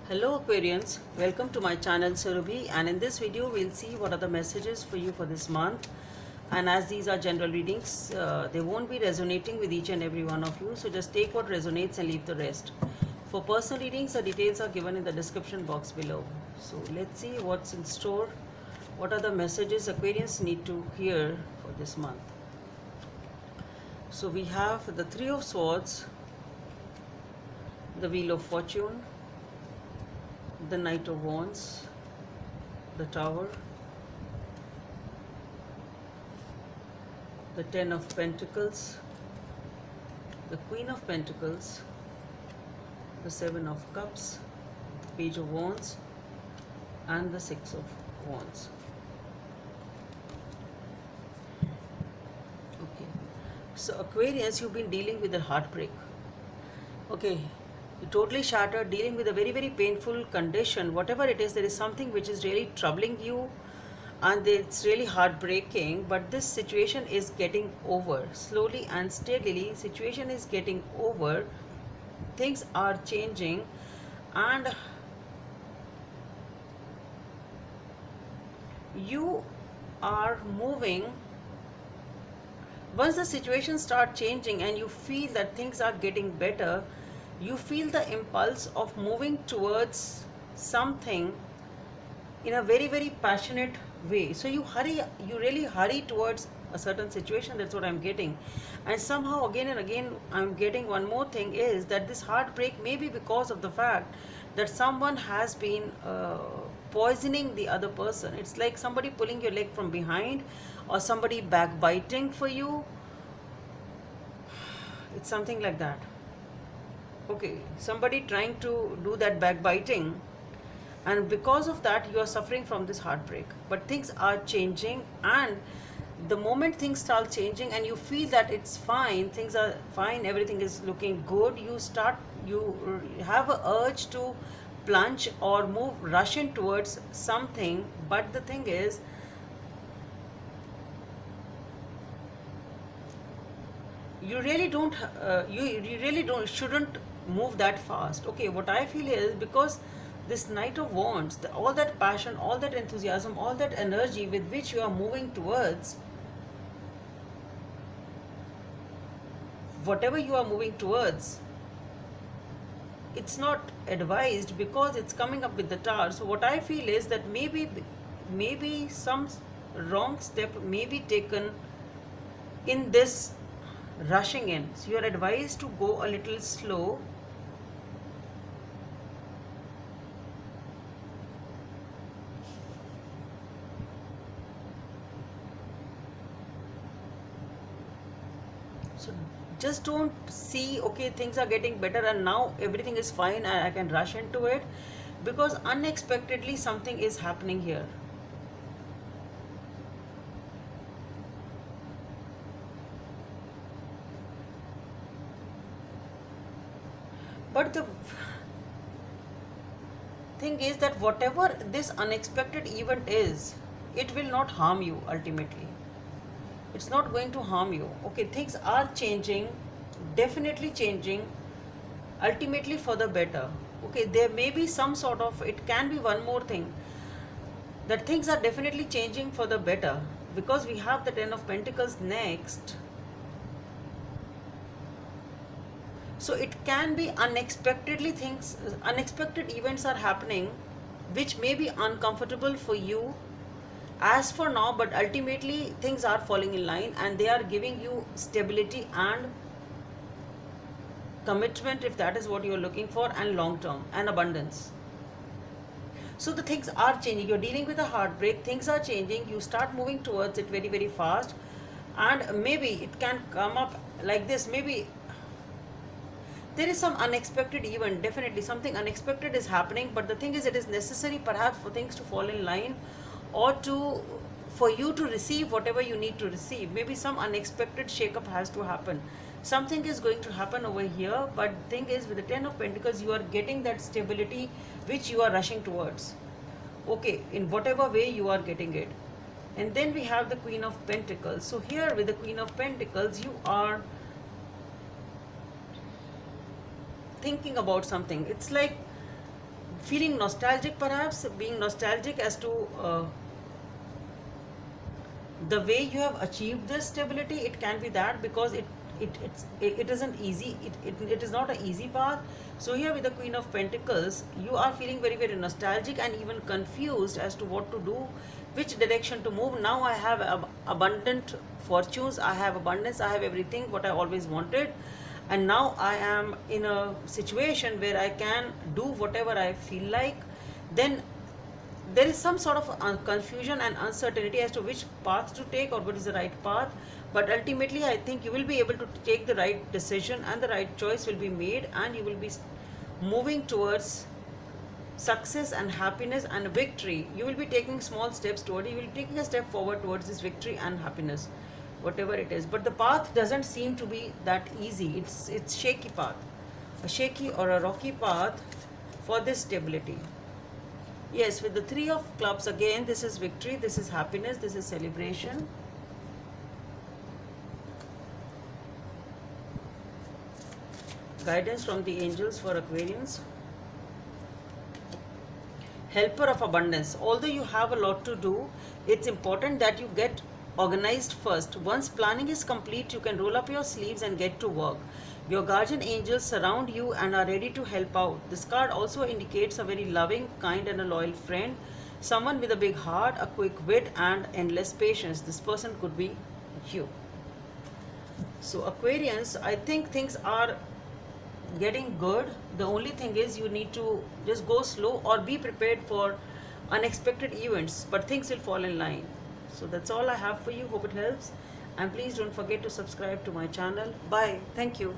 Hello Aquarians, welcome to my channel Surabhi, and in this video we'll see what are the messages for you for this month. And as these are general readings, they won't be resonating with each and every one of you, so just take what resonates and leave the rest. For personal readings, the details are given in the description box below. So let's see what's in store. What are the messages Aquarians need to hear for this month? So we have the Three of Swords, the Wheel of Fortune, the Knight of Wands, the Tower, the Ten of Pentacles, the Queen of Pentacles, the Seven of Cups, the Page of Wands, and the Six of Wands. Okay, so Aquarius, you've been dealing with a heartbreak. Okay, you're totally shattered, dealing with a very, very painful condition. Whatever it is, there is something which is really troubling you and it's really heartbreaking, but this situation is getting over. Slowly and steadily, situation is getting over. Things are changing and you are moving. Once the situation starts changing and you feel that things are getting better, you feel the impulse of moving towards something in a very, very passionate way. So you really hurry towards a certain situation. That's what I'm getting. And somehow again and again I'm getting one more thing, is that this heartbreak may be because of the fact that someone has been poisoning the other person. It's like somebody pulling your leg from behind or somebody backbiting for you. It's something like that. Okay, somebody trying to do that backbiting, and because of that you are suffering from this heartbreak. But things are changing, and the moment things start changing and you feel that it's fine, things are fine, everything is looking good, you have a urge to plunge or rush in towards something. But the thing is, you really don't shouldn't move that fast. Okay, what I feel is, because this Knight of Wands, all that passion, all that enthusiasm, all that energy with which you are moving towards whatever you are moving towards, it's not advised because it's coming up with the Tower. So what I feel is that maybe some wrong step may be taken in this rushing in. So you are advised to go a little slow. So just don't see, okay, things are getting better and now everything is fine and I can rush into it, because unexpectedly something is happening here. But the thing is that whatever this unexpected event is, it will not harm you ultimately. It's not going to harm you. Okay, things are changing, definitely changing, ultimately for the better. Okay, there may be some sort of, it can be one more thing, that things are definitely changing for the better, because we have the Ten of Pentacles next. So it can be unexpected events are happening which may be uncomfortable for you as for now, but ultimately things are falling in line and they are giving you stability and commitment, if that is what you are looking for, and long term and abundance. So the things are changing. You're dealing with a heartbreak, things are changing, you start moving towards it very, very fast, and maybe it can come up like this. Maybe there is some unexpected event, definitely something unexpected is happening, but the thing is, it is necessary perhaps for things to fall in line, or for you to receive whatever you need to receive. Maybe some unexpected shake-up has to happen. Something is going to happen over here, but the thing is, with the Ten of Pentacles, you are getting that stability which you are rushing towards. Okay, in whatever way you are getting it. And then we have the Queen of Pentacles. So here with the Queen of Pentacles, you are thinking about something. It's like feeling nostalgic, perhaps being nostalgic as to the way you have achieved this stability. It can be that because it isn't easy, it is not an easy path. So here with the Queen of Pentacles, you are feeling very very nostalgic and even confused as to what to do, which direction to move. Now I have abundant fortunes, I have abundance, I have everything what I always wanted, and now I am in a situation where I can do whatever I feel like. Then there is some sort of confusion and uncertainty as to which path to take or what is the right path. But ultimately I think you will be able to take the right decision and the right choice will be made, and you will be moving towards success and happiness and victory. You will be taking small steps toward it. You will be taking a step forward towards this victory and happiness, whatever it is. But the path doesn't seem to be that easy. It's shaky path, a shaky or a rocky path for this stability. Yes, with the Three of Clubs, again, this is victory, this is happiness, this is celebration. Guidance from the angels for Aquarians. Helper of abundance. Although you have a lot to do, it's important that you get organized first. Once planning is complete, you can roll up your sleeves and get to work. Your guardian angels surround you and are ready to help out. This card also indicates a very loving, kind and a loyal friend. Someone with a big heart, a quick wit and endless patience. This person could be you. So Aquarians, I think things are getting good. The only thing is you need to just go slow or be prepared for unexpected events, but things will fall in line. So that's all I have for you. Hope it helps, and please don't forget to subscribe to my channel. Bye. Thank you.